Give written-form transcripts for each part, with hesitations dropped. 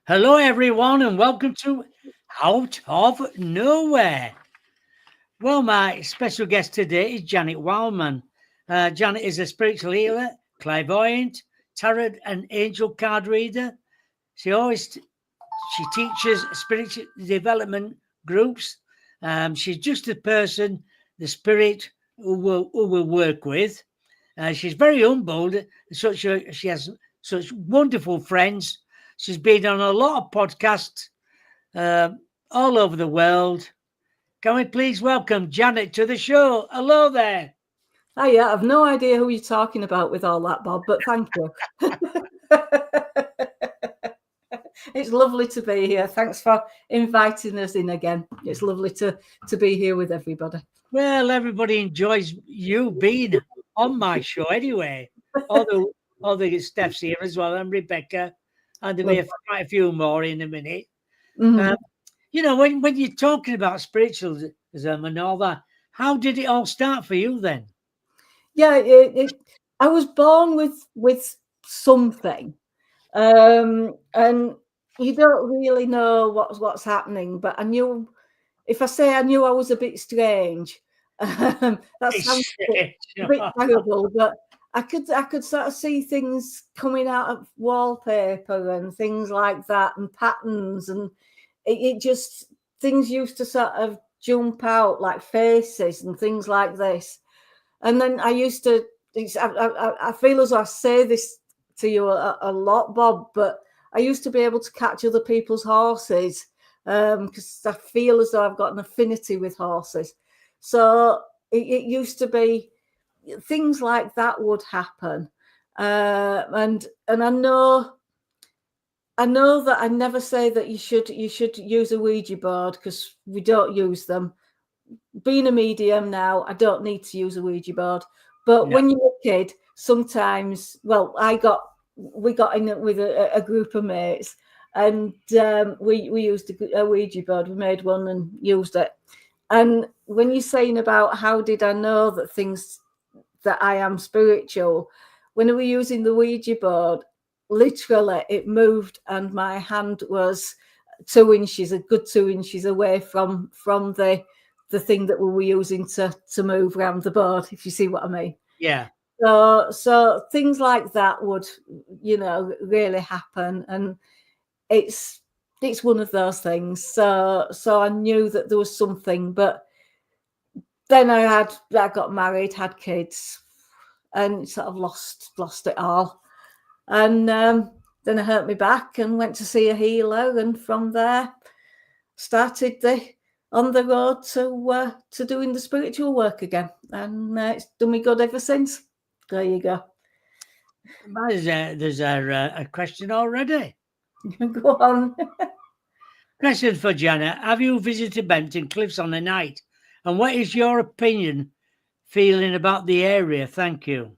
Hello, everyone, and welcome to Out of Nowhere. Well, my special guest today is Janet Wildman. Janet is a spiritual healer, clairvoyant, tarot and angel card reader. She always she teaches spiritual development groups. She's just the person, the spirit who will work with. She's very humbled. She has such wonderful friends. She's been on a lot of podcasts uh, all over the world. Can we please welcome Janet to the show? Hello there. Yeah, I've no idea who you're talking about with all that, Bob, but thank you. It's lovely to be here. Thanks for inviting us in again. It's lovely to be here with everybody. Well, everybody enjoys you being on my show anyway. Although Steph's here as well, and Rebecca, and there'll be quite a few more in a minute. Mm-hmm. Um, when you're talking about spiritualism and all that, how did it all start for you then? Yeah, I was born with something, and you don't really know what's happening. But I knew, if I say I knew I was a bit strange, that sounds a bit terrible, but I could sort of see things coming out of wallpaper and things like that, and patterns, and it just things used to sort of jump out like faces and things like this. And then I used to. I feel as though I say this to you a lot, Bob, but I used to be able to catch other people's horses because I feel as though I've got an affinity with horses. So it used to be things like that would happen, and I know that I never say that you should use a Ouija board because we don't use them. Being a medium now, I don't need to use a Ouija board. But No. when you're a kid, sometimes, well, we got in with a group of mates, and we used a Ouija board. We made one and used it. And when you're saying about how did I know that I am spiritual, when we were using the Ouija board, literally it moved, and my hand was 2 inches, a good 2 inches away from the thing that we were using to move around the board, if you see what I mean. Yeah. So things like that would, really happen, and it's it's one of those things. So I knew that there was something, but then I got married, had kids, and sort of lost it all. And then I hurt my back and went to see a healer, and from there started on the road to doing the spiritual work again, and it's done me good ever since. There you go. There's a question already. Go on. Question for Janet. Have you visited Benton Cliffs on a night? And what is your opinion, feeling about the area? Thank you.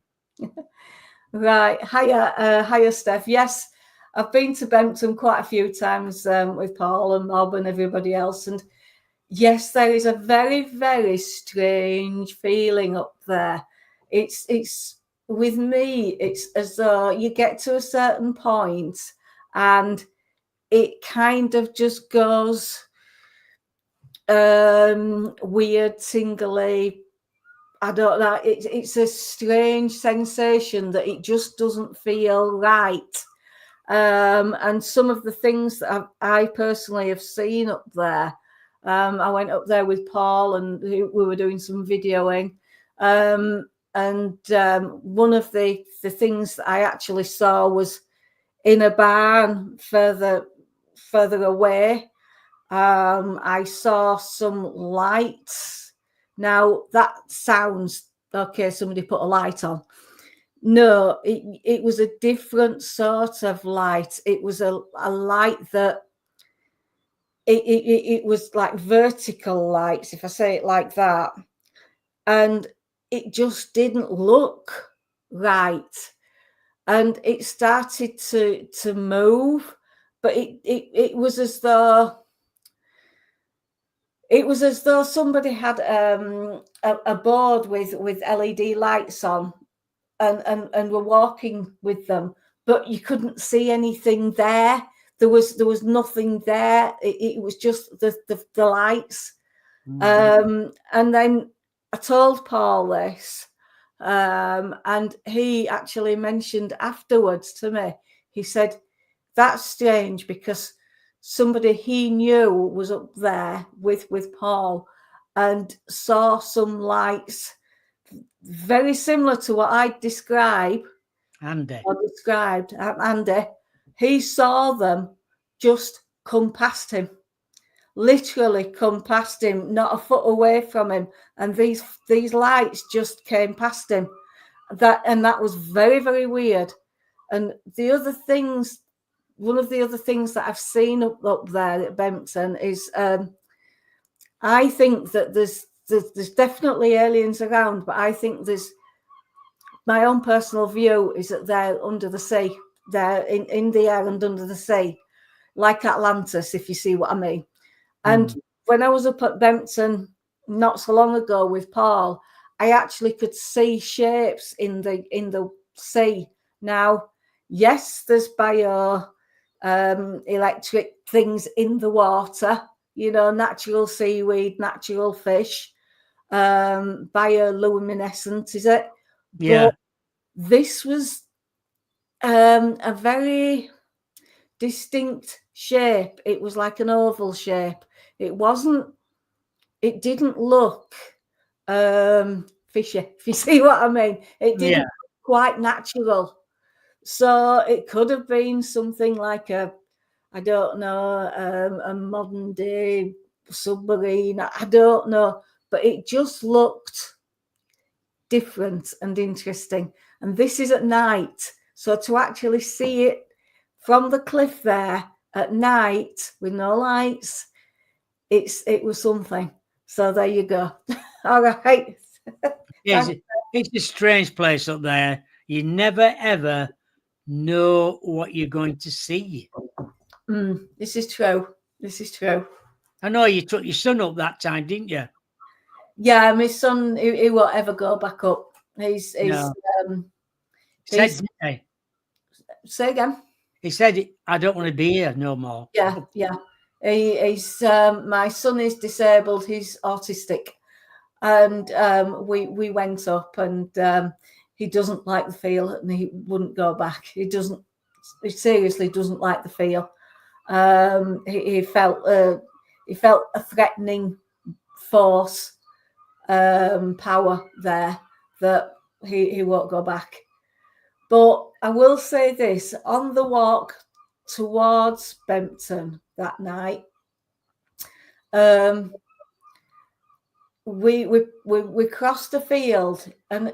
Right. Hiya, Steph. Yes, I've been to Bempton quite a few times with Paul and Mob and everybody else. And yes, there is a very, very strange feeling up there. It's with me, it's as though you get to a certain point and it kind of just goes weird, tingly. I don't know. It's a strange sensation that it just doesn't feel right. And some of the things that I personally have seen up there, I went up there with Paul and we were doing some videoing. And one of the things that I actually saw was in a barn further away. I saw some lights. Now that sounds okay. Somebody put a light on. No, it was a different sort of light. It was a light that it was like vertical lights, if I say it like that, and it just didn't look right. And it started to move, but it was as though somebody had a board with LED lights on, and were walking with them, but you couldn't see anything there. there was nothing there. It was just the lights. And then I told Paul this, and he actually mentioned afterwards to me, he said, that's strange, because somebody he knew was up there with Paul and saw some lights very similar to what I described. Andy. He saw them just come past him, literally come past him, not a foot away from him, and these lights just came past him. That was very, very weird. And one of the other things that I've seen up there at Bempton is, I think that there's definitely aliens around, but I think my own personal view is that they're under the sea. They're in the air and under the sea, like Atlantis, if you see what I mean. And when I was up at Bempton not so long ago with Paul, I actually could see shapes in the sea. Now, yes, there's electric things in the water, natural seaweed, natural fish, bioluminescent, is it? Yeah. But this was a very distinct shape. It was like an oval shape. It didn't look fishy, if you see what I mean. It didn't look quite natural. So it could have been something like a modern day submarine. I don't know, but it just looked different and interesting. And this is at night. So to actually see it from the cliff there at night with no lights, it was something. So there you go. All right. Yeah, it's a strange place up there. You never ever know what you're going to see. This is true. I know you took your son up that time, didn't you? Yeah, my son, he won't ever go back up. He's say again. He said, I don't want to be here no more. Yeah. He's my son is disabled. He's autistic, and we went up, and he doesn't like the feel, and he wouldn't go back. He seriously doesn't like the feel. He felt a threatening force, power there, that he won't go back. But I will say this, on the walk towards Bempton that night, we crossed a field, and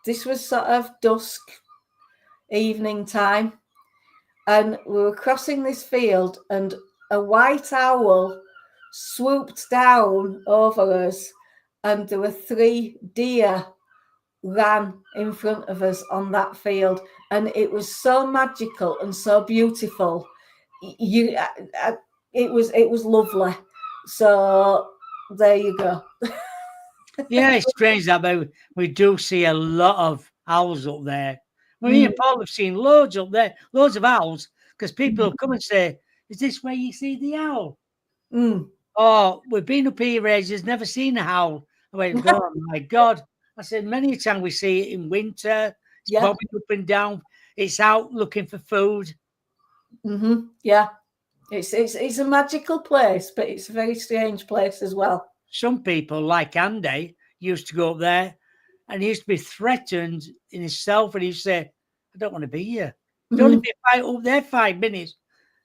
this was sort of dusk, evening time, and we were crossing this field, and a white owl swooped down over us, and there were 3 deer ran in front of us on that field, and it was so magical and so beautiful. It was lovely. So there you go. Yeah, it's strange that we do see a lot of owls up there. Me and Paul have seen loads up there, loads of owls, because people will come and say, is this where you see the owl? Oh, we've been up here ages, never seen an owl. I went, oh my God. I said, many a time we see it in winter. It's bobbing up and down. It's out looking for food. Yeah. It's a magical place, but it's a very strange place as well. Some people, like Andy, used to go up there, and he used to be threatened in himself, and he'd say, I don't want to be here. There's only be a fight up there 5 minutes.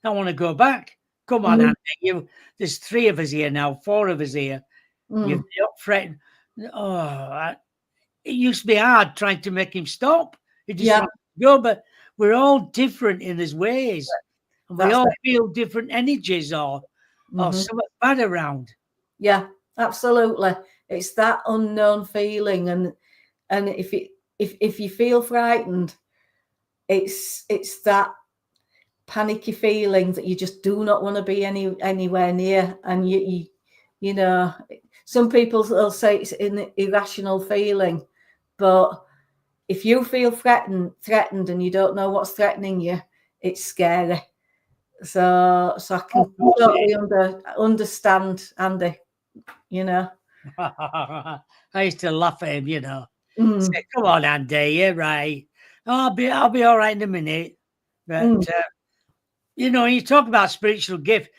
I want to go back. Come on, Andy. There's 3 of us here now, 4 of us here. You're not threatened. Oh, it used to be hard trying to make him stop. He just wanted to go, but we're all different in his ways. And we all feel different energies or something bad around. Yeah, absolutely. It's that unknown feeling, and if you feel frightened, it's that panicky feeling that you just do not want to be anywhere near. And you know, some people will say it's an irrational feeling, but if you feel threatened and you don't know what's threatening you, it's scary. So I can totally understand Andy, you know. I used to laugh at him, you know. Mm, Say, come on, Andy, you're right. Oh, I'll be all right in a minute. But you know, you talk about spiritual gift.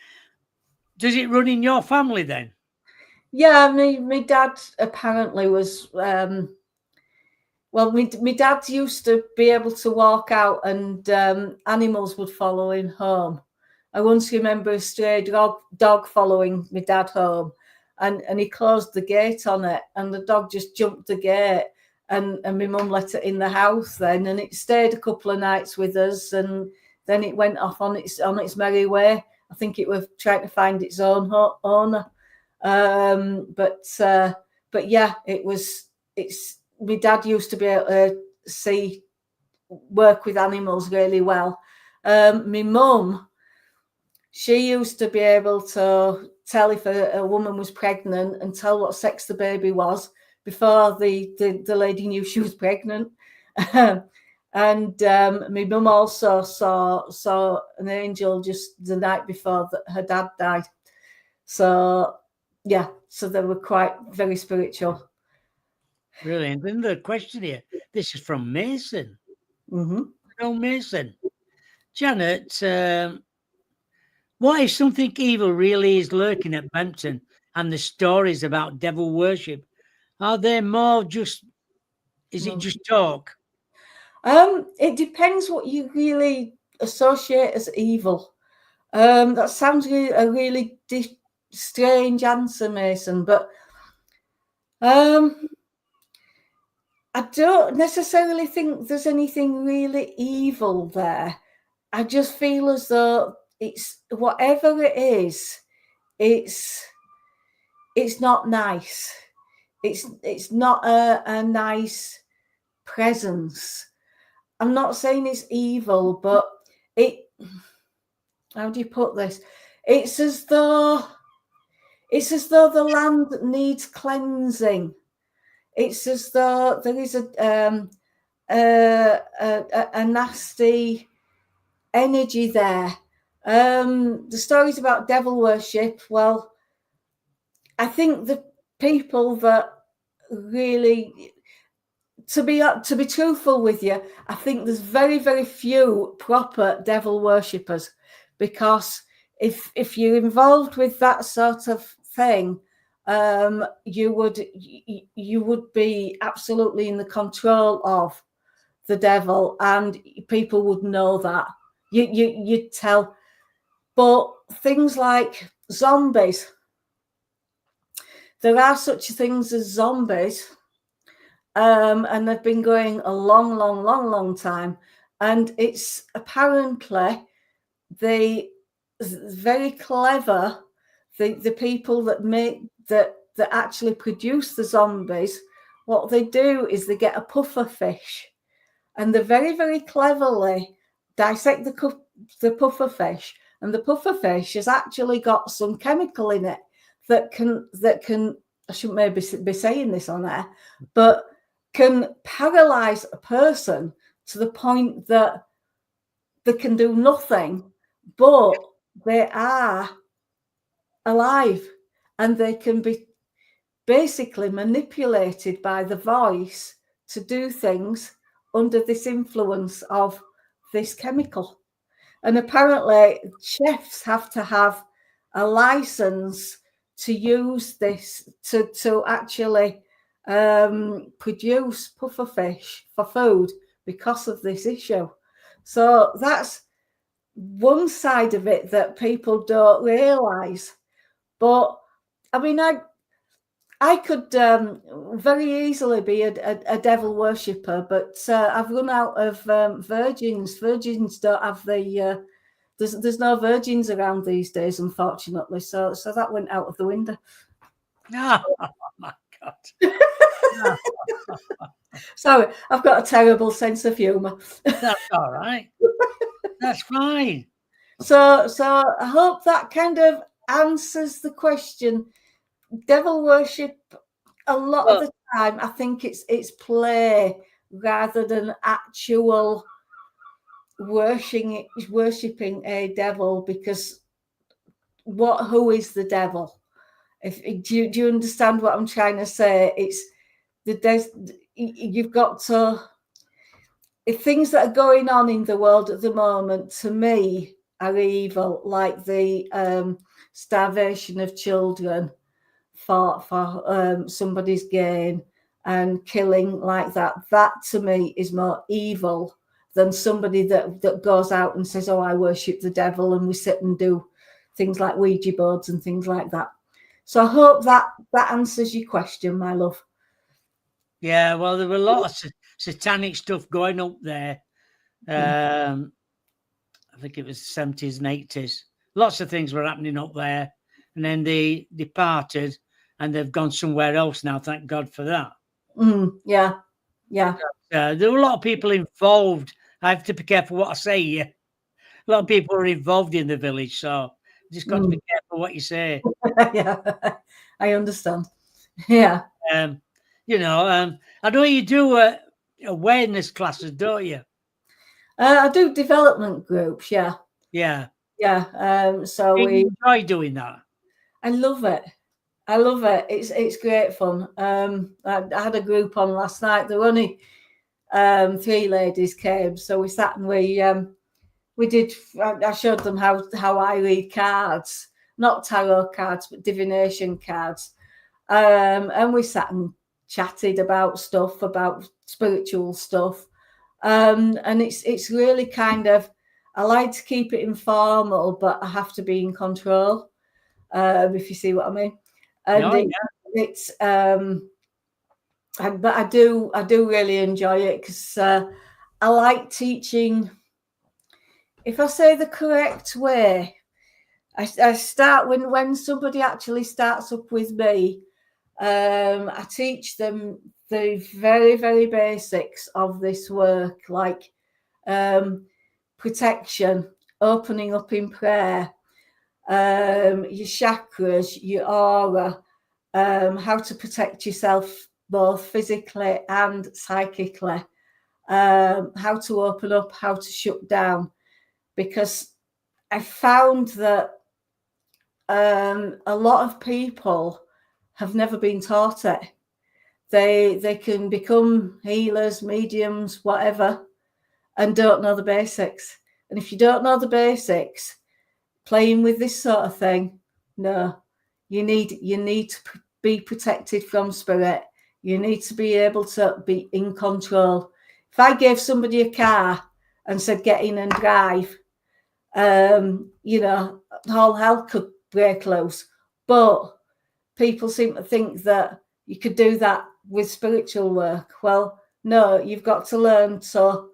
Does it run in your family then? Yeah, my dad apparently was well, my dad used to be able to walk out and animals would follow him home. I once remember a stray dog following my dad home, and he closed the gate on it, and the dog just jumped the gate, and my mum let it in the house then, and it stayed a couple of nights with us, and then it went off on its merry way. I think it was trying to find its own owner. But yeah, it's my dad used to be able to work with animals really well. My mum, she used to be able to tell if a woman was pregnant and tell what sex the baby was before the lady knew she was pregnant. And my mum also saw an angel just the night before her dad died. So yeah, so they were quite very spiritual. Brilliant. Another question here. This is from Mason. Mm-hmm. Oh, Mason. Janet, what if something evil really is lurking at Bampton and the stories about devil worship? Are they more just, is it just talk? It depends what you really associate as evil. That sounds a really strange answer, Mason, but I don't necessarily think there's anything really evil there. I just feel as though it's whatever it is, it's not nice. It's not a nice presence. I'm not saying it's evil, but how do you put this? It's as though the land needs cleansing. It's as though there is a nasty energy there. The stories about devil worship, well, I think the people that really, to be truthful with you, I think there's very, very few proper devil worshippers, because if you're involved with that sort of thing, you would be absolutely in the control of the devil, and people would know that. You'd tell. But things like zombies, there are such things as zombies. And they've been going a long time. And it's apparently very clever, the people that actually produce the zombies. What they do is they get a puffer fish, and they very, very cleverly dissect the puffer fish, and the puffer fish has actually got some chemical in it that can I shouldn't maybe be saying this on air, but can paralyze a person to the point that they can do nothing, but they are alive, and they can be basically manipulated by the voice to do things under this influence of this chemical. And apparently chefs have to have a license to use this to actually produce pufferfish for food because of this issue. So that's one side of it that people don't realize. But I mean, I could very easily be a devil worshipper, but I've run out of virgins. Virgins don't have the there's no virgins around these days, unfortunately. So that went out of the window. Oh, my God. Sorry, I've got a terrible sense of humour. That's all right. That's fine. So I hope that kind of answers the question. Devil worship, a lot of the time, I think it's play rather than actual worshipping a devil, because who is the devil? Do you understand what I'm trying to say? It's you've got to, if things that are going on in the world at the moment, to me, are evil, like the starvation of children for somebody's gain, and killing like that. That to me is more evil than somebody that goes out and says, "Oh, I worship the devil," and we sit and do things like Ouija boards and things like that. So I hope that answers your question, my love. Yeah, well, there were a lot of satanic stuff going up there. I think it was 70s and 80s. Lots of things were happening up there. And then they departed and they've gone somewhere else now. Thank God for that. Yeah. There were a lot of people involved. I have to be careful what I say here. A lot of people are involved in the village. So you just got to be careful what you say. Yeah, I understand. Yeah. I know you do awareness classes, don't you? I do development groups. Yeah. Yeah. So you enjoy doing that. I love it. It's great fun. I had a group on last night. There were only 3 ladies came, so we sat and we did. I showed them how I read cards, not tarot cards, but divination cards. And we sat and chatted about spiritual stuff. And it's really kind of, I like to keep it informal, but I have to be in control, if you see what I mean. And but I do really enjoy it, because I like teaching. If I say the correct way, I start when somebody actually starts up with me. I teach them the very, very basics of this work, like protection, opening up in prayer, your chakras, your aura, how to protect yourself both physically and psychically, how to open up, how to shut down, because I found that a lot of people have never been taught it. They can become healers, mediums, whatever, and don't know the basics. And if you don't know the basics, playing with this sort of thing, no, you need to be protected from spirit. You need to be able to be in control. If I gave somebody a car and said, "Get in and drive," all hell could break loose. But people seem to think that you could do that with spiritual work. Well, no, you've got to learn to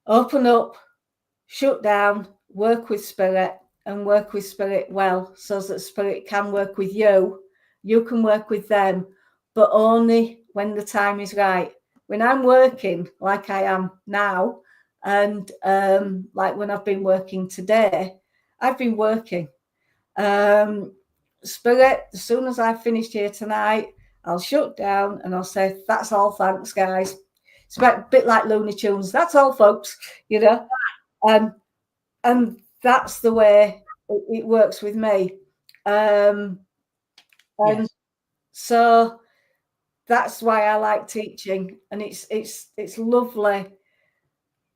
open up, shut down, work with spirit, and work with spirit well, so that spirit can work with you. You can work with them, but only when the time is right. When I'm working like I am now, and like when I've been working today, I've been working. Spirit, as soon as I've finished here tonight, I'll shut down and I'll say, "That's all, thanks, guys." It's a bit like Looney Tunes. That's all, folks, and that's the way it works with me. And so that's why I like teaching, and it's lovely.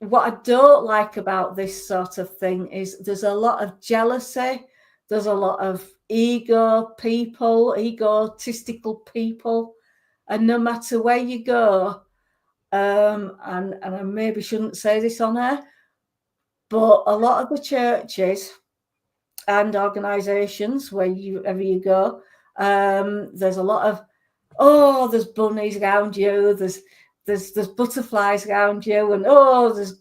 What I don't like about this sort of thing is there's a lot of jealousy. There's a lot of egotistical people, and no matter where you go, and I maybe shouldn't say this on air, but a lot of the churches and organisations, wherever you go, there's a lot of, there's bunnies around you, there's butterflies around you, and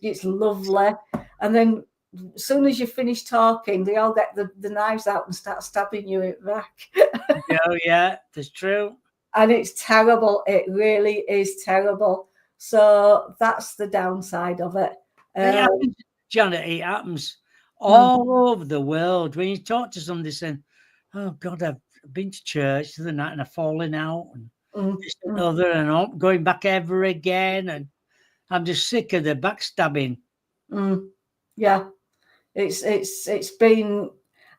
it's lovely. And then as soon as you finish talking, they all get the knives out and start stabbing you in the back. Yeah, that's true. And it's terrible. It really is terrible. So that's the downside of it. Janet, it happens all over the world. When you talk to somebody saying, "Oh God, I've been to church the other night and I've fallen out, and this and other, and I'm going back ever again, and I'm just sick of the backstabbing." Yeah, it's been.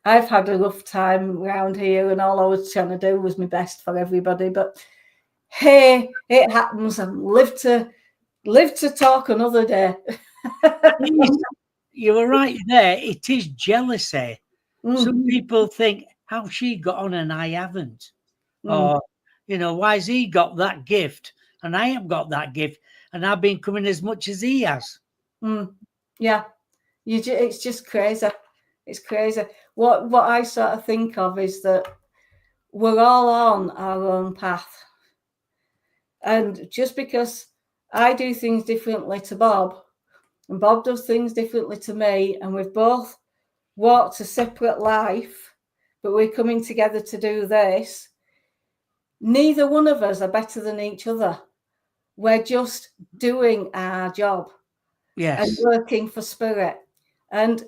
I've had a rough time around here, and all I was trying to do was my best for everybody. But hey, it happens, and live to talk another day. You were right there. It is jealousy. Some Mm, people think, how she got on and I haven't? mm, Or, why has he got that gift and I haven't got that gift? And I've been coming as much as he has. yeah, it's just crazy. It's crazy. What I sort of think of is that we're all on our own path. And just because I do things differently to Bob, and Bob does things differently to me, and we've both walked a separate life, but we're coming together to do this, neither one of us are better than each other. We're just doing our job. Yes. And working for Spirit. And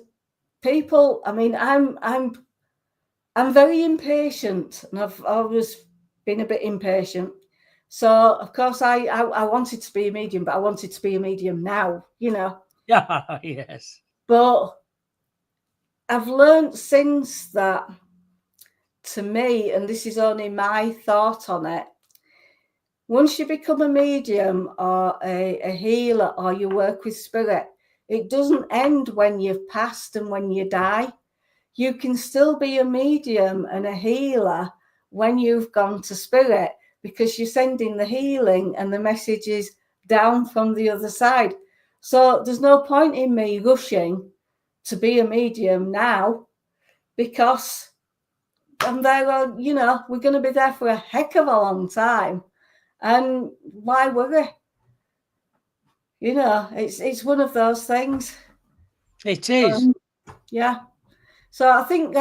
people, I mean, I'm very impatient, and I've always been a bit impatient. So of course I wanted to be a medium, but I wanted to be a medium now, Yeah, yes. But I've learned since that, to me, and this is only my thought on it, once you become a medium or a healer, or you work with Spirit, it doesn't end when you've passed and when you die. You can still be a medium and a healer when you've gone to Spirit, because you're sending the healing and the messages down from the other side. So there's no point in me rushing to be a medium now, because I'm there, we're going to be there for a heck of a long time. And why worry? It's one of those things. It is. Yeah. So I think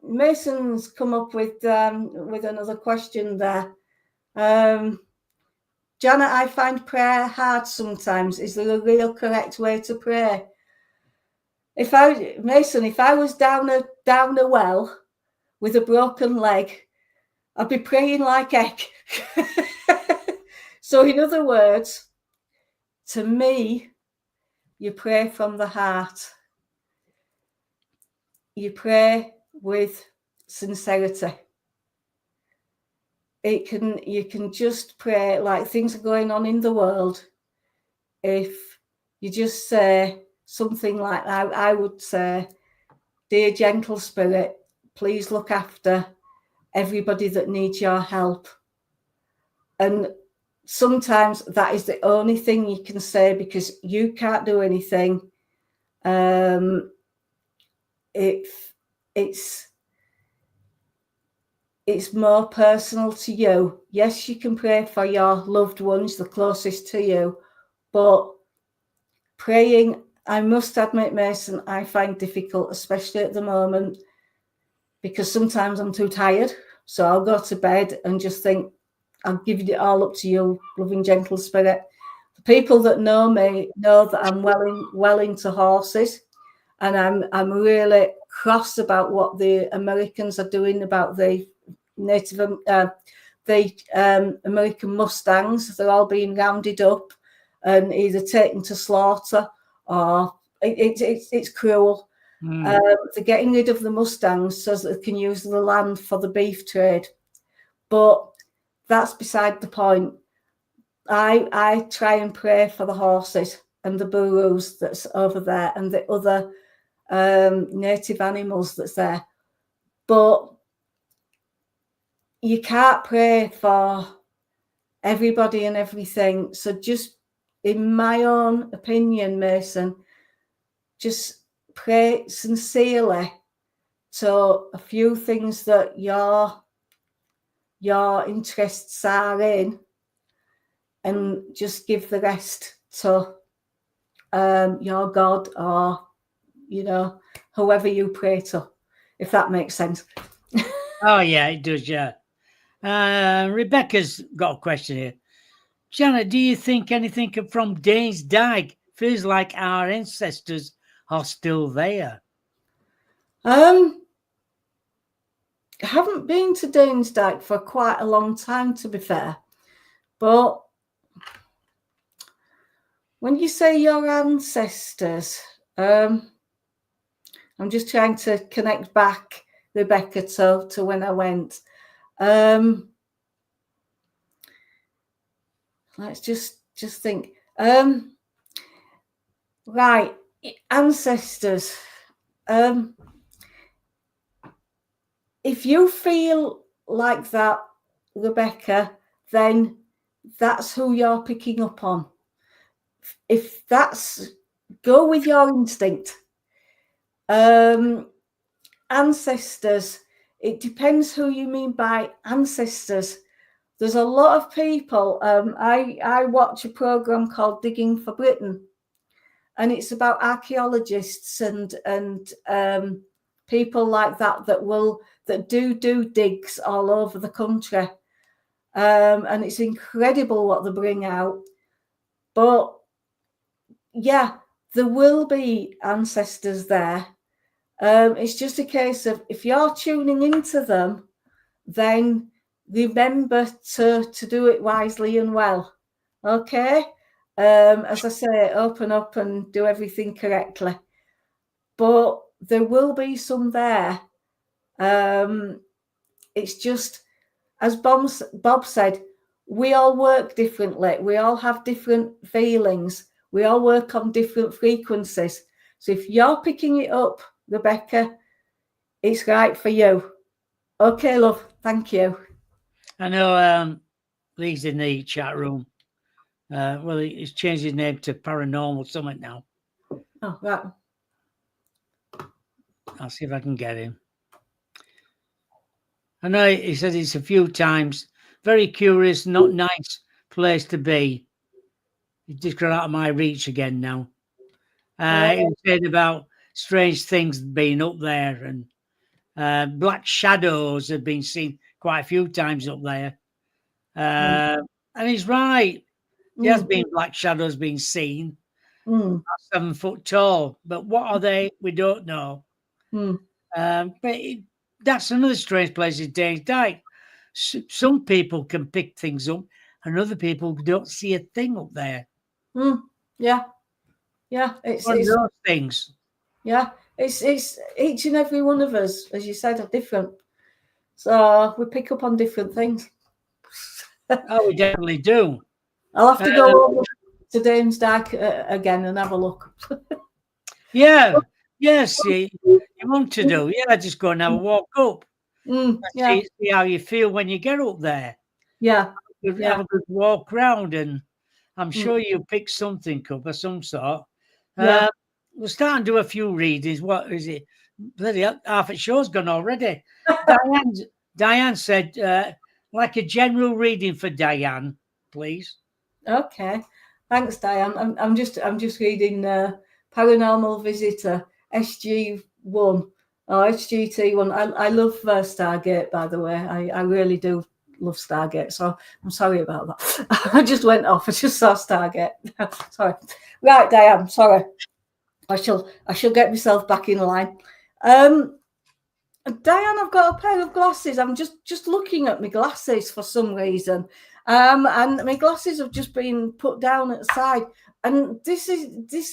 Mason's come up with another question there. Janet, I find prayer hard sometimes. Is there a real correct way to pray? If I was down a well with a broken leg, I'd be praying like heck. So in other words, to me, you pray from the heart. You pray with sincerity. You can just pray like things are going on in the world. If you just say something like that, I would say, dear gentle Spirit, please look after everybody that needs your help. And sometimes that is the only thing you can say, because you can't do anything. It's more personal to you. Yes, you can pray for your loved ones, the closest to you, but praying, I must admit, Mason, I find difficult, especially at the moment, because sometimes I'm too tired. So I'll go to bed and just think, I'll give it all up to you, loving gentle Spirit. The people that know me know that I'm well into horses, and I'm really cross about what the Americans are doing about the American Mustangs. They're all being rounded up and either taken to slaughter, or it's cruel. They're getting rid of the Mustangs so that they can use the land for the beef trade. But that's beside the point. I try and pray for the horses and the burros that's over there, and the other native animals that's there. But you can't pray for everybody and everything. So just, in my own opinion, Mason, just pray sincerely to a few things that your interests are in, and just give the rest to your God, or whoever you pray to, if that makes sense. Oh yeah, it does. Yeah. Rebecca's got a question here. Janet, do you think anything from Danes Dyke feels like our ancestors are still there? I haven't been to Danes Dyke for quite a long time, to be fair, but when you say your ancestors, I'm just trying to connect back, Rebecca, to when I went. Let's just think. Right, ancestors. If you feel like that, Rebecca, then that's who you're picking up on. If that's, go with your instinct. Ancestors, it depends who you mean by ancestors. There's a lot of people. I watch a program called Digging for Britain, and it's about archaeologists and people like that that do digs all over the country, and it's incredible what they bring out. But yeah, there will be ancestors there. It's just a case of, if you're tuning into them, then remember to do it wisely and well. Okay? As I say, open up and do everything correctly. But there will be some there. It's just, as Bob said, we all work differently. We all have different feelings. We all work on different frequencies. So if you're picking it up, Rebecca, it's right for you. Okay, love. Thank you. I know Lee's in the chat room. Well, he's changed his name to Paranormal Summit now. Oh, right. I'll see if I can get him. I know he said it's a few times. Very curious, not nice place to be. He's just got out of my reach again now. He said about strange things being up there, and black shadows have been seen quite a few times up there. And he's right. There has been black shadows being seen. 7 foot tall. But what are they? We don't know. But that's another strange place is Dane's Dyke. Some people can pick things up, and other people don't see a thing up there. Yeah. It's one of those things. Yeah, it's each and every one of us, as you said, are different. So we pick up on different things. Oh, we definitely do. I'll have to go over to Dane's Dyke again and have a look. Yeah. Yes, you want to do. Yeah, just go and have a walk up. See how you feel when you get up there. Yeah. Have a good walk round, and I'm sure you pick something up of some sort. We're starting to do a few readings. What is it? Bloody half the show's gone already. Diane said, like a general reading for Diane, please. Okay. Thanks, Diane. I'm just reading Paranormal Visitor SG1 or SGT1. I love Stargate, by the way. I really do love Stargate, so I'm sorry about that. I just went off. I just saw Stargate. Sorry. Right, Diane. Sorry. I shall get myself back in line. Diane, I've got a pair of glasses. I'm just looking at my glasses for some reason, and my glasses have just been put down at the side. And this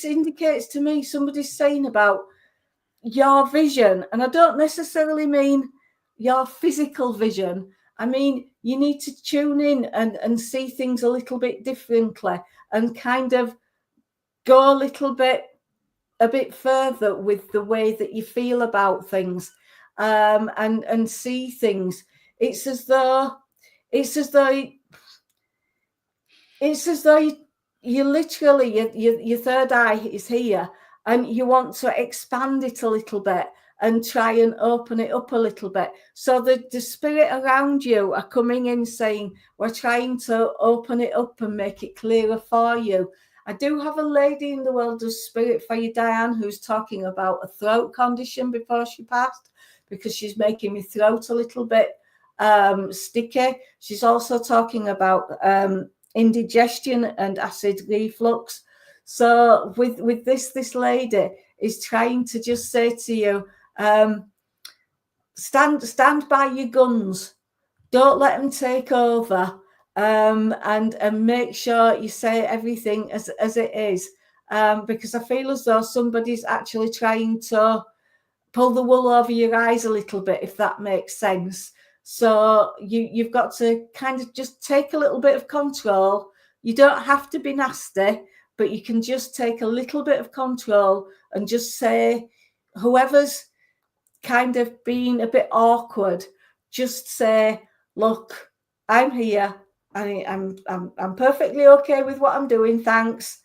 indicates to me somebody's saying about your vision, and I don't necessarily mean your physical vision. I mean, you need to tune in and see things a little bit differently, and kind of go a bit further with the way that you feel about things, and see things. It's as though you literally, your third eye is here, and you want to expand it a little bit and try and open it up a little bit. So the spirit around you are coming in saying, we're trying to open it up and make it clearer for you. I do have a lady in the world of spirit for you, Diane, who's talking about a throat condition before she passed, because she's making my throat a little bit sticky. She's also talking about indigestion and acid reflux. So with this lady is trying to just say to you, stand by your guns. Don't let them take over. and make sure you say everything as it is, because I feel as though somebody's actually trying to pull the wool over your eyes a little bit, if that makes sense. So you've got to kind of just take a little bit of control. You don't have to be nasty, but you can just take a little bit of control and just say, whoever's kind of being a bit awkward, just say, look, I'm here. I'm perfectly okay with what I'm doing. Thanks.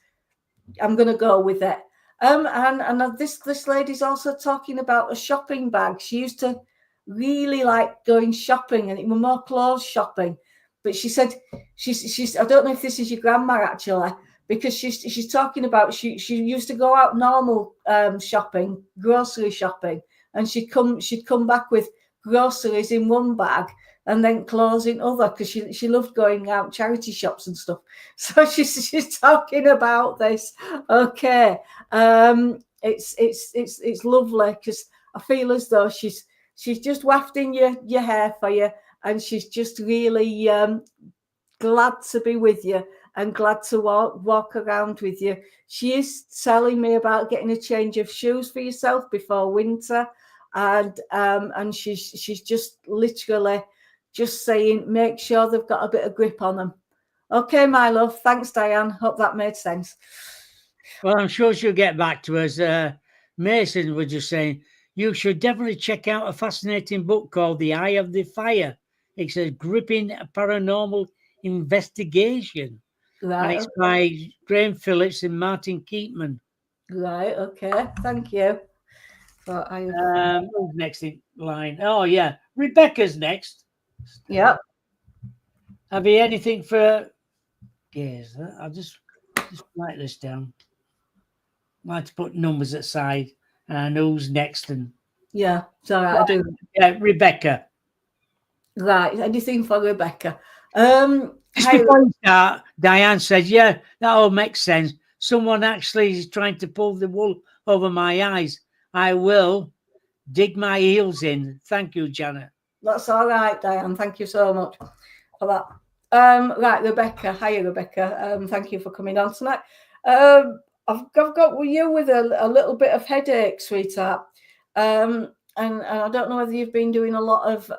I'm going to go with it. And this lady's also talking about a shopping bag. She used to really like going shopping, and it was more clothes shopping. But she said she's I don't know if this is your grandma actually, because she's talking about she used to go out normal shopping, grocery shopping, and she'd come back with groceries in one bag and then clothes in other, because she loved going out charity shops and stuff. So she's talking about this. Okay, it's lovely, because I feel as though she's just wafting your hair for you, and she's just really glad to be with you and glad to walk around with you. She is telling me about getting a change of shoes for yourself before winter, and she's just literally just saying, make sure they've got a bit of grip on them. Okay, my love. Thanks, Diane. Hope that made sense. Well, I'm sure she'll get back to us. Mason was just saying, you should definitely check out a fascinating book called The Eye of the Fire. It's a gripping paranormal investigation. Right. And it's by Graham Phillips and Martin Keatman. Right. Okay. Thank you. Who's next in line? Oh, yeah. Rebecca's next. Yep. Have you anything for Gaze? I'll just write this down. I like to put numbers aside and who's next. And yeah, sorry, I do. Yeah, Rebecca. Right. Anything for Rebecca? Just before you start, Diane said, yeah, that all makes sense. Someone actually is trying to pull the wool over my eyes. I will dig my heels in. Thank you, Janet. That's all right, Diane. Thank you so much for that. Right, Rebecca. Hiya, Rebecca. Thank you for coming on tonight. I've got you with a little bit of headache, sweetheart. And I don't know whether you've been doing a lot of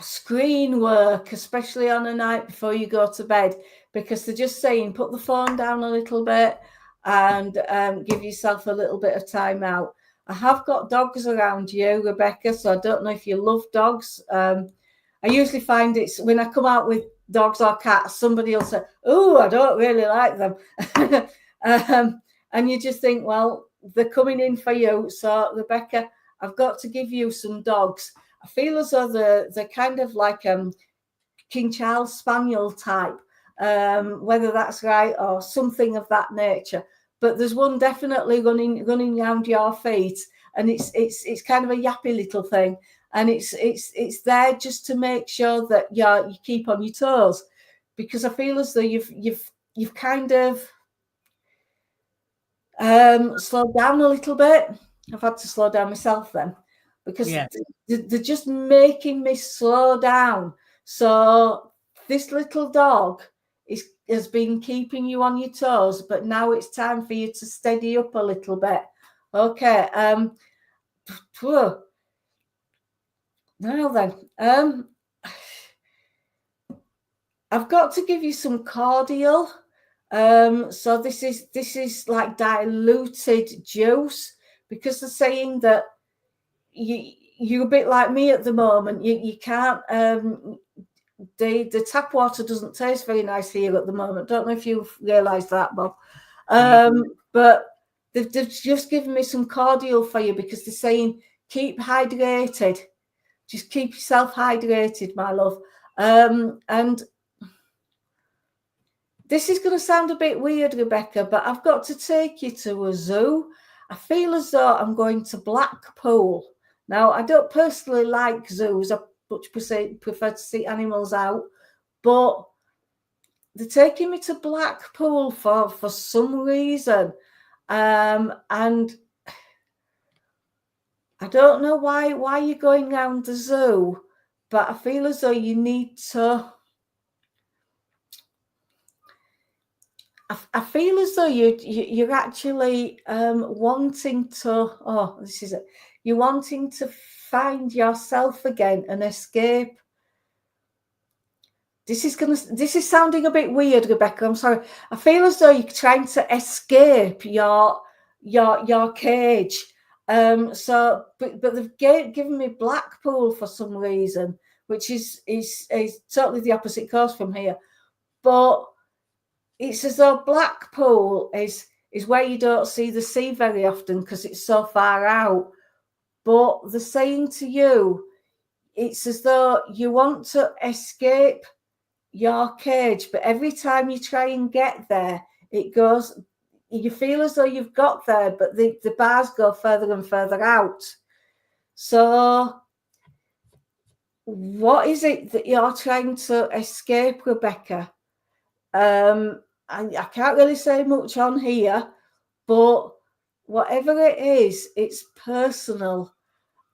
screen work, especially on a night before you go to bed, because they're just saying put the phone down a little bit and give yourself a little bit of time out. I have got dogs around you, Rebecca, so I don't know if you love dogs. I usually find it's when I come out with dogs or cats, somebody will say, oh, I don't really like them. And you just think, well, they're coming in for you. So, Rebecca, I've got to give you some dogs. I feel as though they're kind of like King Charles Spaniel type, whether that's right or something of that nature. But there's one definitely running around your feet, and it's kind of a yappy little thing, and it's there just to make sure that you keep on your toes, because I feel as though you've kind of slowed down a little bit. I've had to slow down myself then, because they're just making me slow down. So this little dog has been keeping you on your toes, but now it's time for you to steady up a little bit. Okay. Now then, I've got to give you some cordial. So this is like diluted juice, because they're saying that you're a bit like me at the moment. You can't. The tap water doesn't taste very nice here at the moment. Don't know if you've realised that, Bob. But they've just given me some cordial for you, because they're saying keep hydrated. Just keep yourself hydrated, my love. And this is going to sound a bit weird, Rebecca, but I've got to take you to a zoo. I feel as though I'm going to Blackpool. Now, I don't personally like zoos. I much prefer to see animals out, but they're taking me to Blackpool for some reason, and I don't know why you're going around the zoo, but I feel as though you need to. I feel as though you're actually wanting to. Oh, this is it. You're wanting to find yourself again and escape. This is sounding a bit weird, Rebecca. I'm sorry. I feel as though you're trying to escape your cage. So, but they've given me Blackpool for some reason, which is totally the opposite course from here. But it's as though Blackpool is where you don't see the sea very often because it's so far out. But they're saying to you, it's as though you want to escape your cage, but every time you try and get there, you feel as though you've got there, but the bars go further and further out. So what is it that you're trying to escape, Rebecca? I can't really say much on here, but whatever it is, it's personal.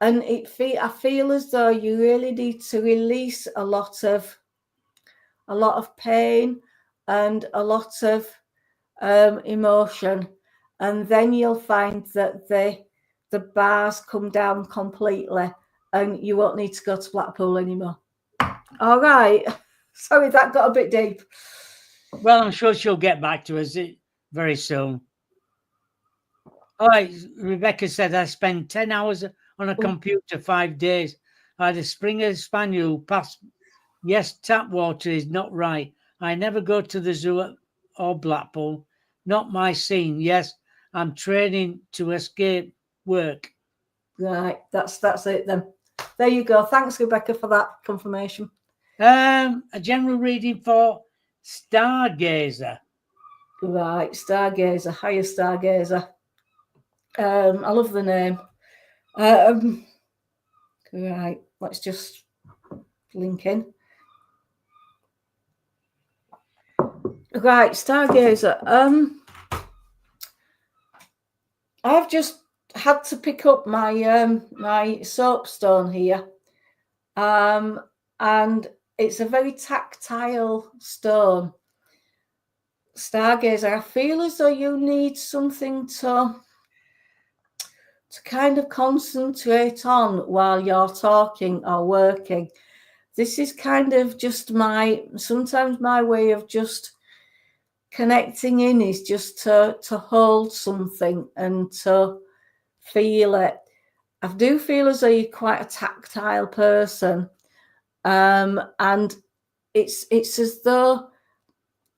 And I feel as though you really need to release a lot of pain and a lot of emotion, and then you'll find that the bars come down completely, and you won't need to go to Blackpool anymore. All right. Sorry, that got a bit deep. Well, I'm sure she'll get back to us very soon. All right, Rebecca said, I spent 10 hours on a computer 5 days. I had a Springer Spaniel pass. Yes, tap water is not right. I never go to the zoo or Blackpool. Not my scene. Yes, I'm training to escape work. Right, that's it then. There you go. Thanks, Rebecca, for that confirmation. A general reading for Stargazer. Right, Stargazer, higher Stargazer. I love the name. Right, let's just link in. Right, Stargazer. I've just had to pick up my my soapstone here, and it's a very tactile stone. Stargazer, I feel as though you need something to kind of concentrate on while you're talking or working. This is kind of just sometimes my way of just connecting in is just to hold something and to feel it. I do feel as though you're quite a tactile person, and it's as though,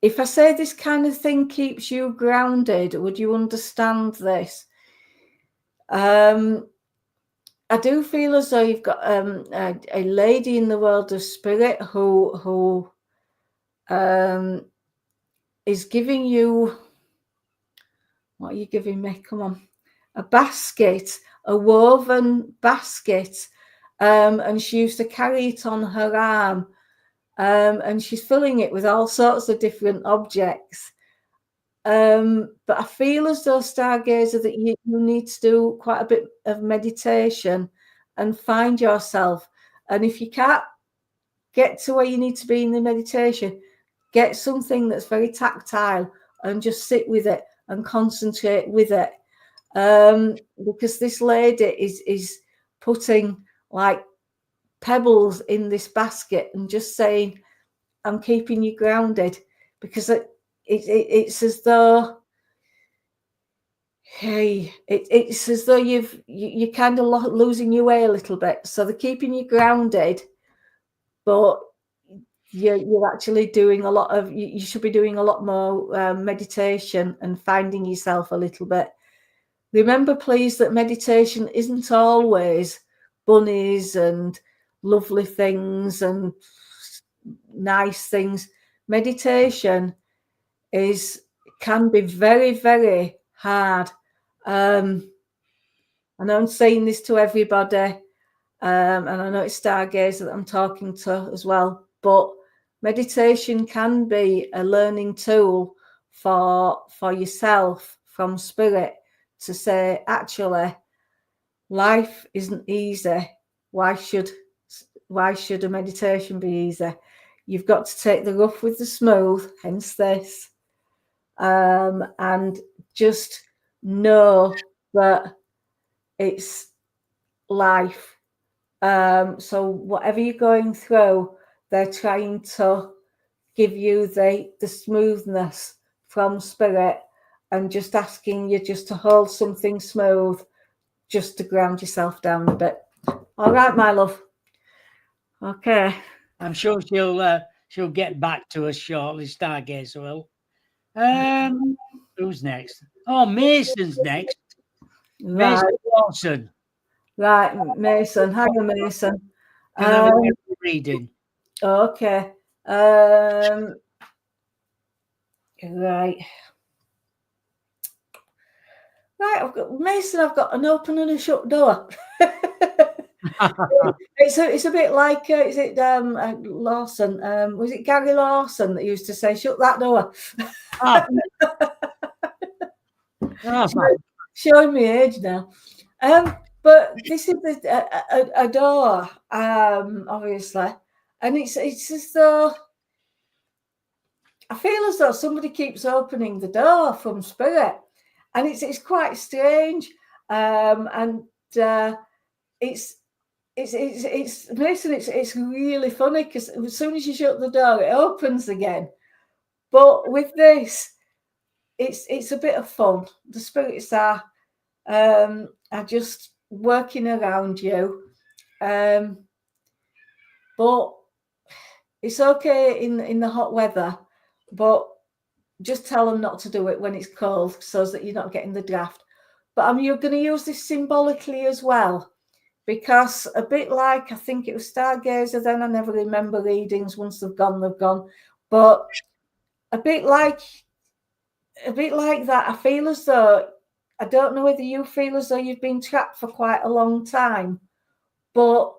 if I say this kind of thing keeps you grounded, would you understand this? I do feel as though you've got a lady in the world of spirit who is giving you, what are you giving me? Come on. A basket, a woven basket, and she used to carry it on her arm, and she's filling it with all sorts of different objects. But I feel as though, Stargazer, that you need to do quite a bit of meditation and find yourself. And if you can't get to where you need to be in the meditation, get something that's very tactile and just sit with it and concentrate with it. Because this lady is putting like pebbles in this basket and just saying, I'm keeping you grounded, because it's as though, hey, it's as though you're kind of losing your way a little bit. So they're keeping you grounded, but you're actually doing a lot of, you should be doing a lot more meditation and finding yourself a little bit. Remember, please, that meditation isn't always bunnies and lovely things and nice things. Meditation can be very, very hard. And I'm saying this to everybody, and I know it's Stargazer that I'm talking to as well, but meditation can be a learning tool for yourself from spirit, to say, actually, life isn't easy. Why should why should a meditation be easy? You've got to take the rough with the smooth, hence this, and just know that it's life. So whatever you're going through, they're trying to give you the smoothness from spirit, and just asking you just to hold something smooth, just to ground yourself down a bit. All right, my love. Okay. I'm sure she'll get back to us shortly. Stargazer will. Who's next? Oh, Mason's next. Right. Mason Watson. Right, Mason. Hi, Mason. Can I do a reading? Okay. Right. Right, Mason, I've got an open and a shut door. It's a bit like is it Lawson? Was it Gary Lawson that used to say, "Shut that door"? Showing me age now. But this is a door, obviously, and it's as though I feel as though somebody keeps opening the door from spirit, and it's quite strange, and it's Mason. It's really funny because as soon as you shut the door, it opens again. But with this, it's a bit of fun. The spirits are just working around you, but it's okay in the hot weather. But just tell them not to do it when it's cold, so that you're not getting the draft. But you're going to use this symbolically as well, because a bit like, I think it was Stargazer, then I never remember readings. Once they've gone, they've gone. But a bit like that, I feel as though, I don't know whether you feel as though you've been trapped for quite a long time, but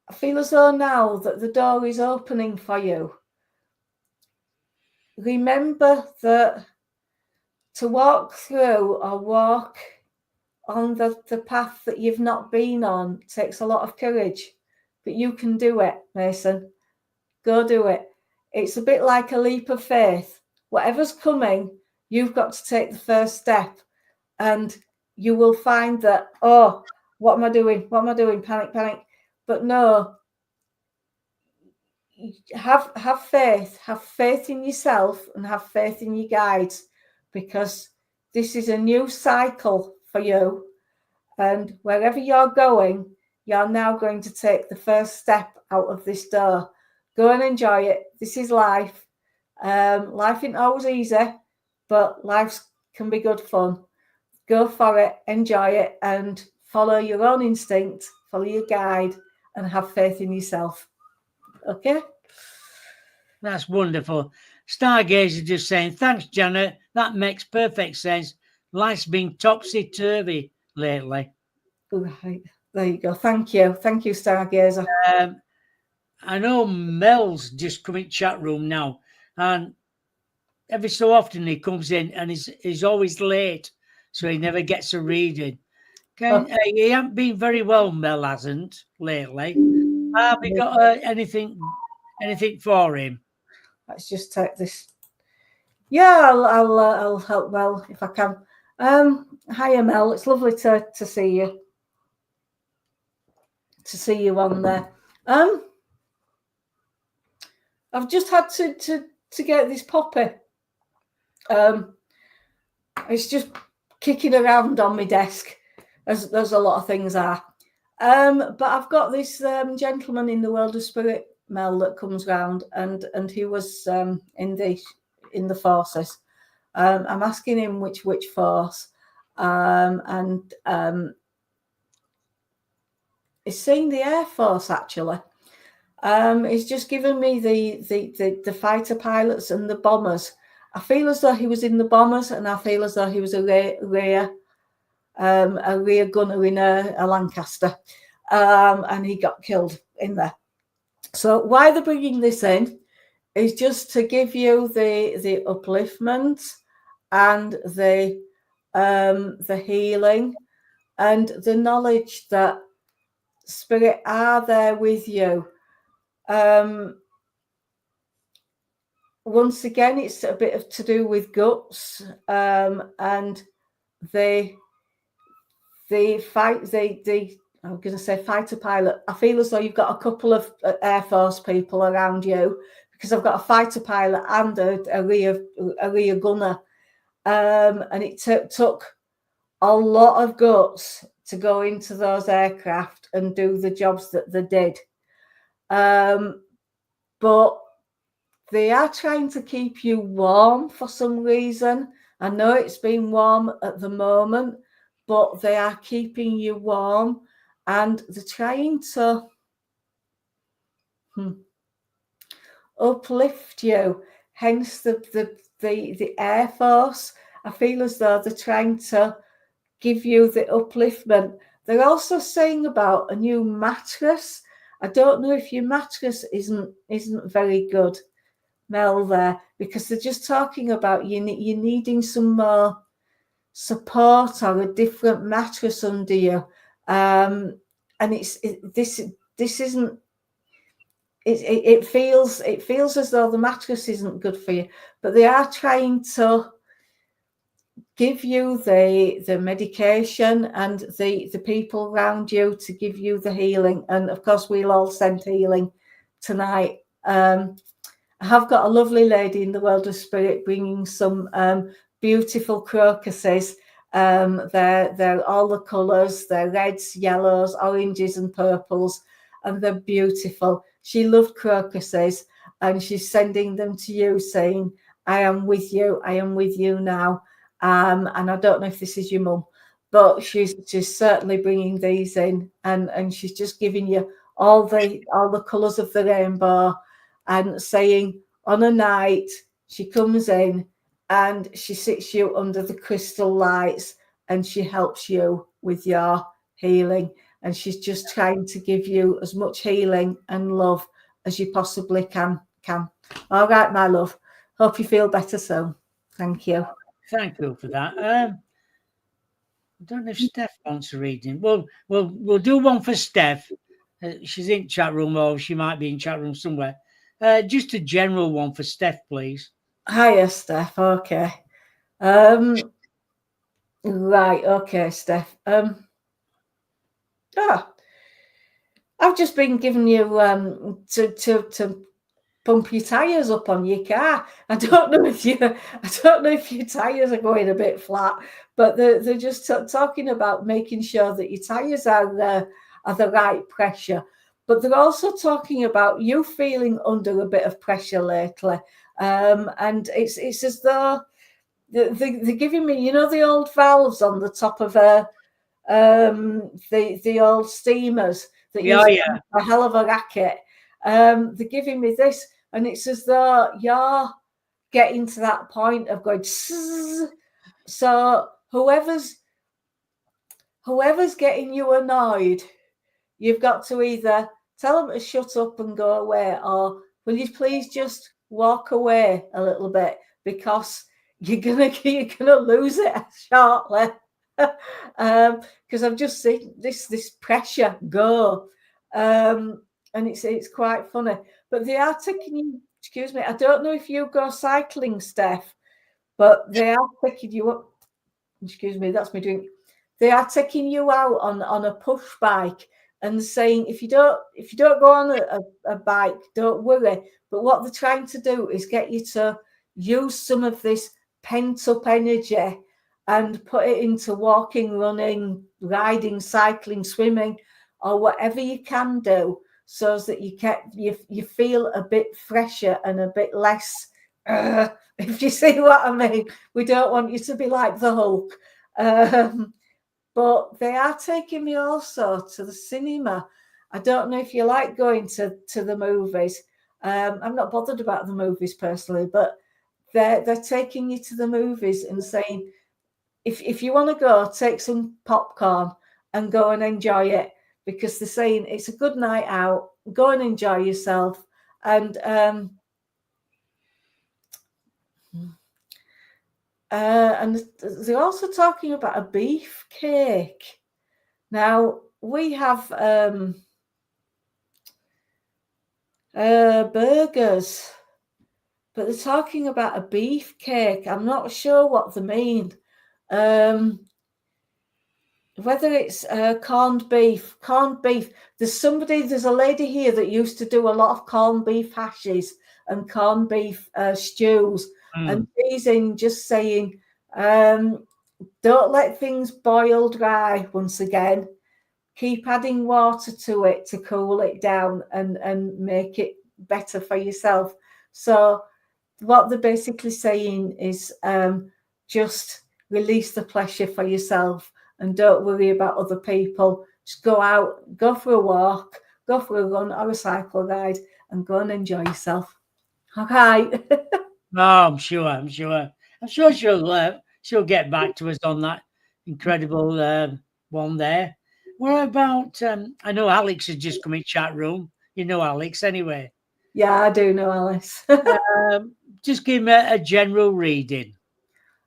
I feel as though now that the door is opening for you. Remember that to walk through or walk on the path that you've not been on takes a lot of courage, but you can do it, Mason. Go do it. It's a bit like a leap of faith. Whatever's coming, you've got to take the first step, and you will find that, oh, what am I doing? What am I doing? Panic. But no, have faith in yourself, and have faith in your guides, because this is a new cycle for you, and wherever you're going, you're now going to take the first step out of this door. Go and enjoy it. This is life. Life isn't always easy, but life can be good fun. Go for it, enjoy it, and follow your own instinct, follow your guide, and have faith in yourself. Okay? That's wonderful. Stargazer just saying, thanks, Janet. That makes perfect sense. Life's been topsy-turvy lately. Right. There you go. Thank you. Thank you, Stargazer. I know Mel's just come in chat room now, and every so often he comes in and he's always late, so he never gets a reading. He hasn't been very well, Mel hasn't, lately. Have you got anything for him? Let's just take this. Yeah, I'll help Mel if I can. Hiya, Mel. It's lovely to see you. To see you on there. I've just had to get this poppy. It's just kicking around on my desk, as a lot of things are. But I've got this gentleman in the world of spirit, Mel, that comes round, and he was in the forces. I'm asking him which force, and he's seen the Air Force actually. He's just given me the fighter pilots and the bombers. I feel as though he was in the bombers, and I feel as though he was a rear gunner in a Lancaster, and he got killed in there. So why they're bringing this in is just to give you the upliftment and the healing and the knowledge that Spirit are there with you. Once again, it's a bit of to do with guts, and they fight. I'm going to say fighter pilot. I feel as though you've got a couple of Air Force people around you, because I've got a fighter pilot and a rear gunner, and it took a lot of guts to go into those aircraft and do the jobs that they did. But they are trying to keep you warm for some reason. I know it's been warm at the moment, but they are keeping you warm, and they're trying to uplift you. Hence the Air Force. I feel as though they're trying to give you the upliftment. They're also saying about a new mattress. I don't know if your mattress isn't very good, Mel, there, because they're just talking about you needing some more support or a different mattress under you. And this isn't. It feels as though the mattress isn't good for you, but they are trying to give you the medication and the people around you to give you the healing. And of course, we'll all send healing tonight. I have got a lovely lady in the world of spirit bringing some beautiful crocuses. They're all the colours. They're reds, yellows, oranges and purples, and they're beautiful. She loved crocuses, and she's sending them to you saying, I am with you. I am with you now. And I don't know if this is your mum, but she's certainly bringing these in, and she's just giving you all the colours of the rainbow, and saying on a night she comes in and she sits you under the crystal lights and she helps you with your healing, and she's just trying to give you as much healing and love as you possibly can. All right, my love. Hope you feel better soon. Thank you. Thank you for that. I don't know if Steph wants a reading. We'll do one for Steph. She's in chat room, or she might be in chat room somewhere. Just a general one for Steph, please. Hiya, Steph. Okay. Right. Okay, Steph. I've just been giving you to pump your tires up on your car. I don't know if your tires are going a bit flat, but they're just talking about making sure that your tires are the right pressure. But they're also talking about you feeling under a bit of pressure lately, and it's as though they're giving me, you know, the old valves on the top of the old steamers that used to have a hell of a racket. They're giving me this, and it's as though you're getting to that point of going. So whoever's getting you annoyed, you've got to either tell them to shut up and go away, or will you please just walk away a little bit, because you're gonna lose it shortly. Because I've just seen this pressure go, and it's quite funny. But they are taking you. Excuse me. I don't know if you go cycling, Steph, but they are taking you up. Excuse me. That's me doing. They are taking you out on a push bike and saying, if you don't go on a bike, don't worry. But what they're trying to do is get you to use some of this pent up energy and put it into walking, running, riding, cycling, swimming, or whatever you can do, so that you feel a bit fresher and a bit less. If you see what I mean, we don't want you to be like the Hulk. But they are taking me also to the cinema. I don't know if you like going to the movies. I'm not bothered about the movies personally, but they're taking you to the movies and saying, if you want to go, take some popcorn and go and enjoy it, because they're saying it's a good night out. Go and enjoy yourself. And they're also talking about a beef cake. Now, we have burgers, but they're talking about a beef cake. I'm not sure what they mean. Whether it's corned beef. There's a lady here that used to do a lot of corned beef hashes and corned beef stews. And she's in just saying, don't let things boil dry once again. Keep adding water to it to cool it down and make it better for yourself. So what they're basically saying is just release the pressure for yourself and don't worry about other people. Just go out, go for a walk, go for a run or a cycle ride and go and enjoy yourself. Okay. Oh, I'm sure she'll get back to us on that incredible one there. What about I know Alex has just come in chat room. You know Alex anyway. Yeah, I do know Alice. Just give me a general reading.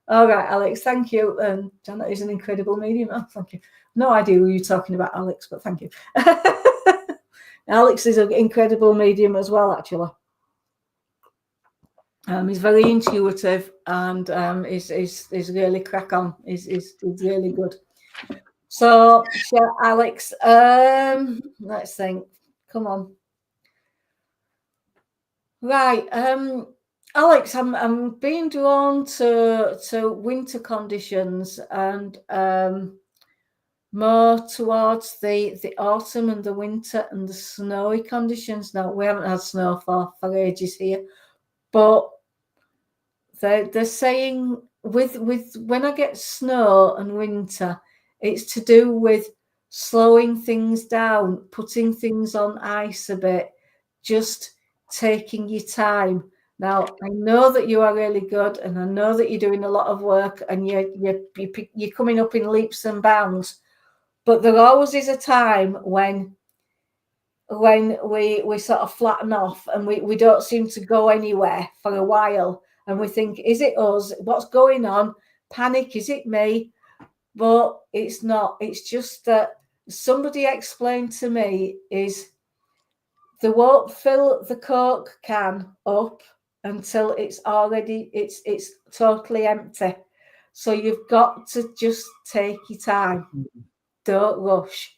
All right, Alex, thank you. Janet is an incredible medium. Oh, thank you. No idea who you're talking about, Alex, but thank you. Alex is an incredible medium as well, actually. He's very intuitive and is really crack on. Is really good. So, Alex, let's think. Come on. Right. Alex, I'm being drawn to winter conditions and more towards the autumn and the winter and the snowy conditions. Now, we haven't had snow for ages here, but they're saying with when I get snow and winter, it's to do with slowing things down, putting things on ice a bit, just taking your time. Now, I know that you are really good, and I know that you're doing a lot of work, and you're coming up in leaps and bounds. But there always is a time when we sort of flatten off, and we don't seem to go anywhere for a while, and we think, is it us? What's going on? Panic? Is it me? But it's not. It's just that somebody explained to me is they won't fill the Coke can up until it's totally empty. So you've got to just take your time. Don't rush.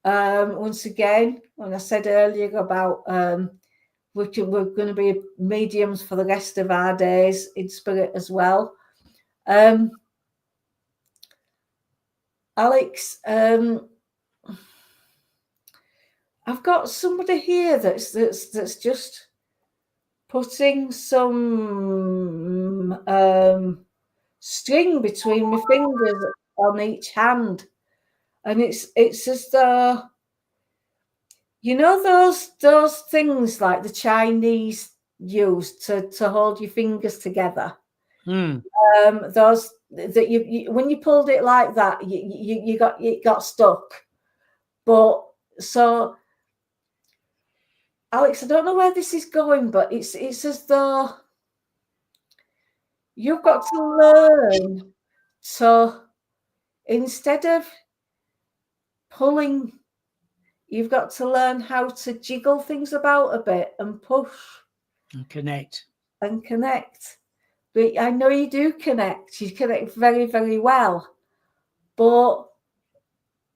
Once again, when I said earlier about we're going to be mediums for the rest of our days in spirit as well. Alex, I've got somebody here that's just putting some string between my fingers on each hand, and it's as though, you know, those things like the Chinese use to hold your fingers together. Those that you when you pulled it like that, it got stuck. But so, Alex, I don't know where this is going, but it's as though you've got to learn. So instead of pulling, you've got to learn how to jiggle things about a bit and push and connect. But I know you do connect. You connect very, very well. But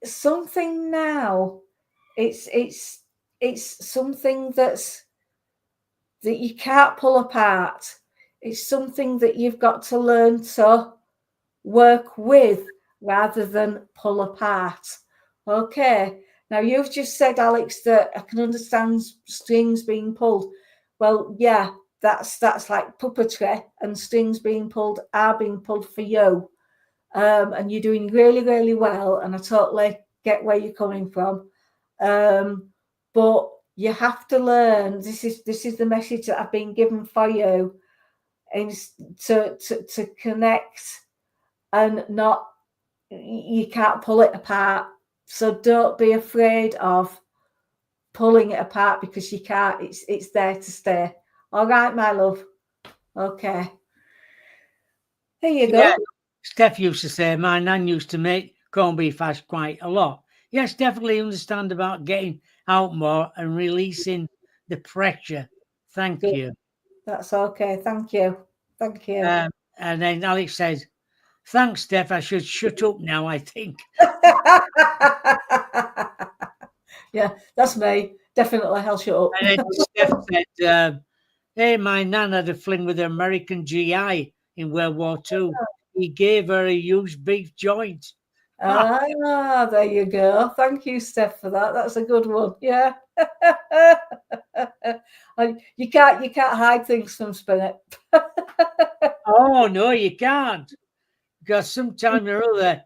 something now, it's something that you can't pull apart. It's something that you've got to learn to work with rather than pull apart. Okay. Now, you've just said, Alex, that I can understand strings being pulled. Well, yeah, that's like puppetry, and strings are being pulled for you. And you're doing really, really well. And I totally get where you're coming from. But you have to learn. This is the message that I've been given for you, is to connect and not, you can't pull it apart. So don't be afraid of pulling it apart, because you can't. It's there to stay. All right, my love. Okay. There you go. Yeah, Steph used to say, my nan used to make corned beef hash quite a lot. yes, definitely understand about getting out more and releasing the pressure. Thank Good. you. That's okay. Thank you. Thank you. And then Alex says, thanks, Steph. I should shut up now, I think. Yeah, that's me. Definitely, I'll shut up. And then Steph said, hey, my nan had a fling with an American GI in World War II. He gave her a huge beef joint. There you go. Thank you, Steph, for that. That's a good one. Yeah. You can't hide things from Spirit. Oh, no, you can't. Because sometime or other,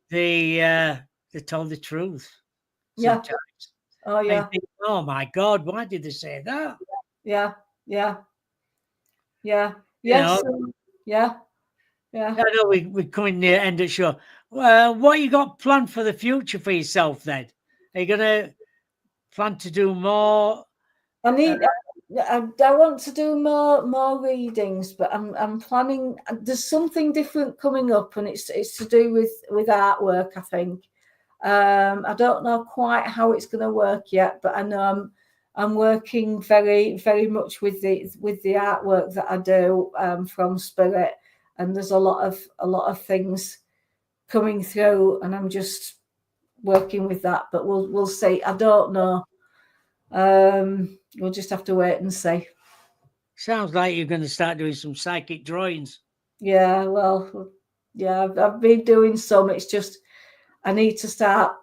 they told the truth. Yeah. Sometimes. Oh, yeah. I think, oh, my God, why did they say that? Yeah. Yeah. Yeah. You Yes. know, Yeah. Yeah. I know we're coming near end of the show. Well, what you got planned for the future for yourself then? Are you going to plan to do more? I need. I want to do more readings, but I'm planning. There's something different coming up, and it's to do with artwork. I think. I don't know quite how it's going to work yet, but I know I'm working very much with the artwork that I do from Spirit, and there's a lot of things coming through, and I'm just working with that. But we'll see. I don't know. We'll just have to wait and see. Sounds like you're going to start doing some psychic drawings. Yeah, well, yeah, I've been doing some. It's just I need to start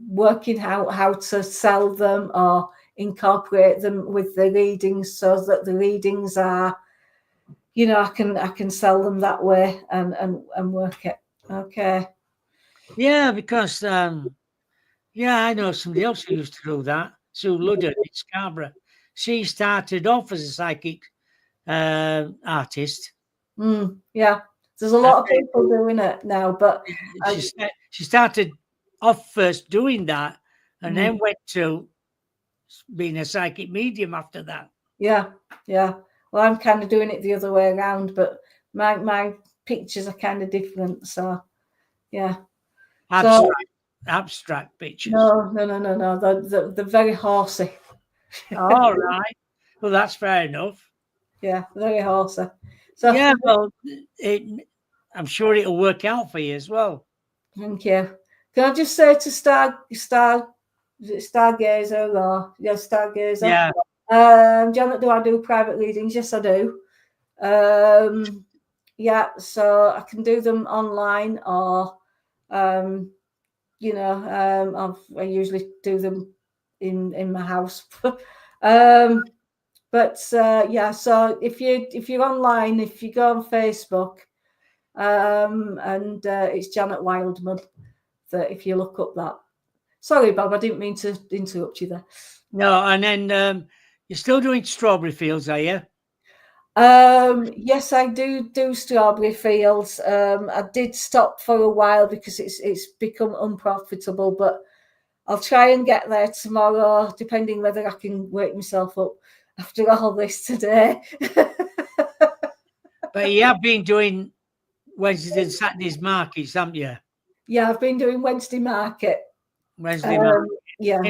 working out how to sell them or incorporate them with the readings so that the readings are, I can sell them that way and work it. Okay. Yeah, because I know somebody else who used to do that. Sue Ludden in Scarborough. She started off as a psychic artist. Yeah, there's a lot of people doing it now, but she started off first doing that, and then went to being a psychic medium after that. Yeah. Well, I'm kind of doing it the other way around, but my pictures are kind of different. So, yeah. Abstract pictures. No. They're very horsey. All right. Well, that's fair enough. Yeah, very horsey. So yeah, well, I'm sure it'll work out for you as well. Thank you. Can I just say to Stargazer or Stargazer? Yeah. Janet, do I do private readings? Yes, I do. Yeah, so I can do them online or I usually do them in my house. Yeah, so if you're online, if you go on Facebook, and it's Janet Wildman, that if you look up that. Sorry, Bob, I didn't mean to interrupt you there. No, and then you're still doing strawberry fields, are you? Yes, I do strawberry fields. I did stop for a while because it's become unprofitable, but I'll try and get there tomorrow, depending whether I can wake myself up after all this today. But you have been doing Wednesdays and Saturdays markets, haven't you? Yeah, I've been doing Wednesday market. Wednesday market. Yeah,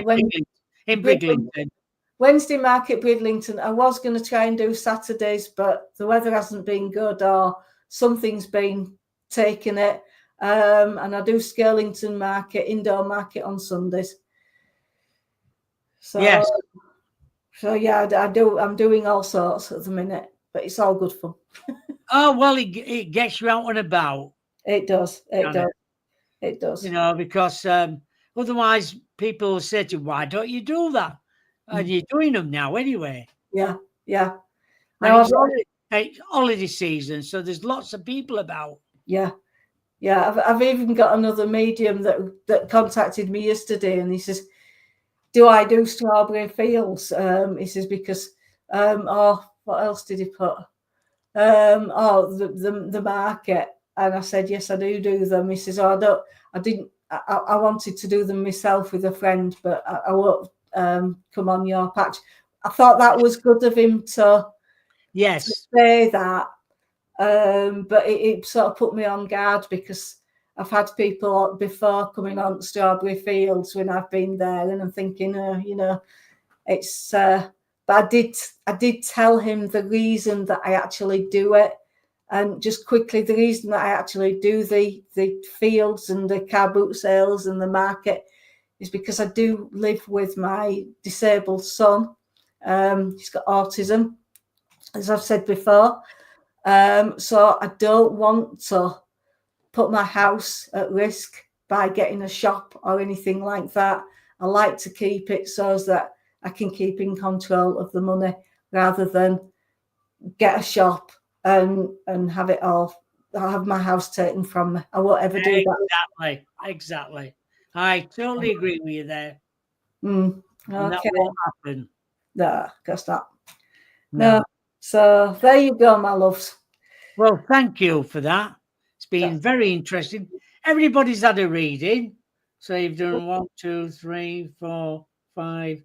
in Bridlington. Wednesday market, Bridlington. I was going to try and do Saturdays, but the weather hasn't been good or something's been taking it. And I do Skirlington market, indoor market on Sundays. So, yes. So yeah, I do. I'm doing all sorts at the minute, but it's all good fun. Oh well, it gets you out and about. It does. It does. Because otherwise people will say to you, "Why don't you do that?" And you're doing them now anyway. Yeah. Now it's holiday season, so there's lots of people about. Yeah. I've even got another medium that contacted me yesterday, and he says, "Do I do strawberry fields?" He says because what else did he put? The market, and I said yes, I do them. He says, I wanted to do them myself with a friend, but I won't come on your patch. I thought that was good of him to say that, but it sort of put me on guard because I've had people before coming on Strawberry Fields when I've been there, and I'm thinking, it's. But I did tell him the reason that I actually do it, and just quickly the reason that I actually do the fields and the car boot sales and the market is because I do live with my disabled son. He's got autism, as I've said before. So I don't want to put my house at risk by getting a shop or anything like that. I like to keep it so that I can keep in control of the money rather than get a shop and have it all. I'll have my house taken from me. I won't ever do that. Exactly. I totally agree with you there. Okay. And that won't happen. No, guess not. No. So there you go, my loves. Well, thank you for that. It's been very interesting. Everybody's had a reading. So you've done 1, 2, 3, 4, 5,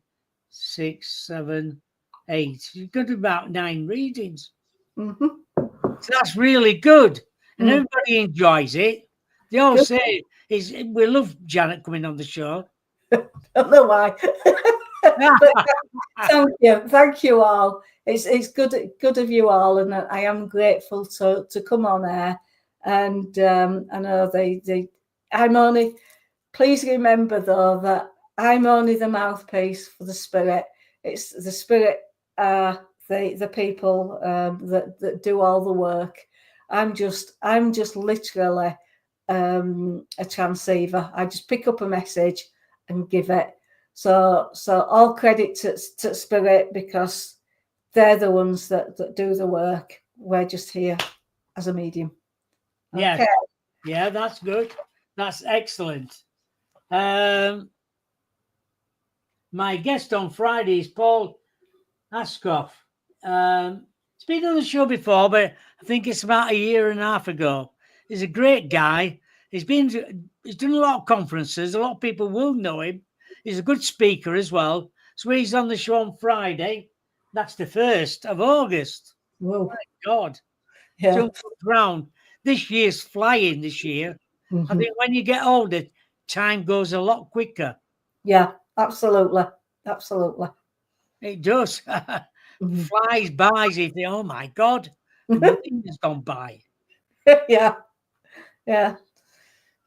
6, 7, 8. You've got about 9 readings. Mm-hmm. So that's really good. And everybody enjoys it. They all say, we love Janet coming on the show. I don't know why. Thank you all. It's good of you all, and I am grateful to come on air. And I know I'm only. Please remember though that I'm only the mouthpiece for the spirit. It's the spirit, the people that do all the work. I'm just literally a transceiver. I just pick up a message and give it. So all credit to Spirit, because they're the ones that do the work. We're just here as a medium. Yeah. Okay. Yeah, that's good. That's excellent. My guest on Friday is Paul Ascoff. He's been on the show before, but I think it's about 1.5 years ago. He's a great guy. He's done a lot of conferences. A lot of people will know him. He's a good speaker as well. So he's on the show on Friday. That's the 1st of August. Whoa. My God. Yeah. Jump round. This year's flying this year. Mm-hmm. I think when you get older, time goes a lot quicker. Yeah, absolutely. Absolutely. It does. Flies by. You think, oh my God, nothing has gone by. Yeah. Yeah.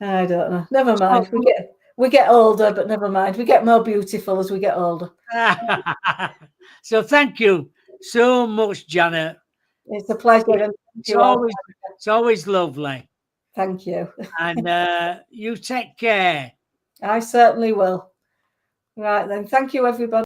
I don't know. Never mind. We get older, but never mind. We get more beautiful as we get older. So thank you so much, Janet. It's a pleasure. It's always lovely. Thank you. And you take care. I certainly will. Right then. Thank you, everybody.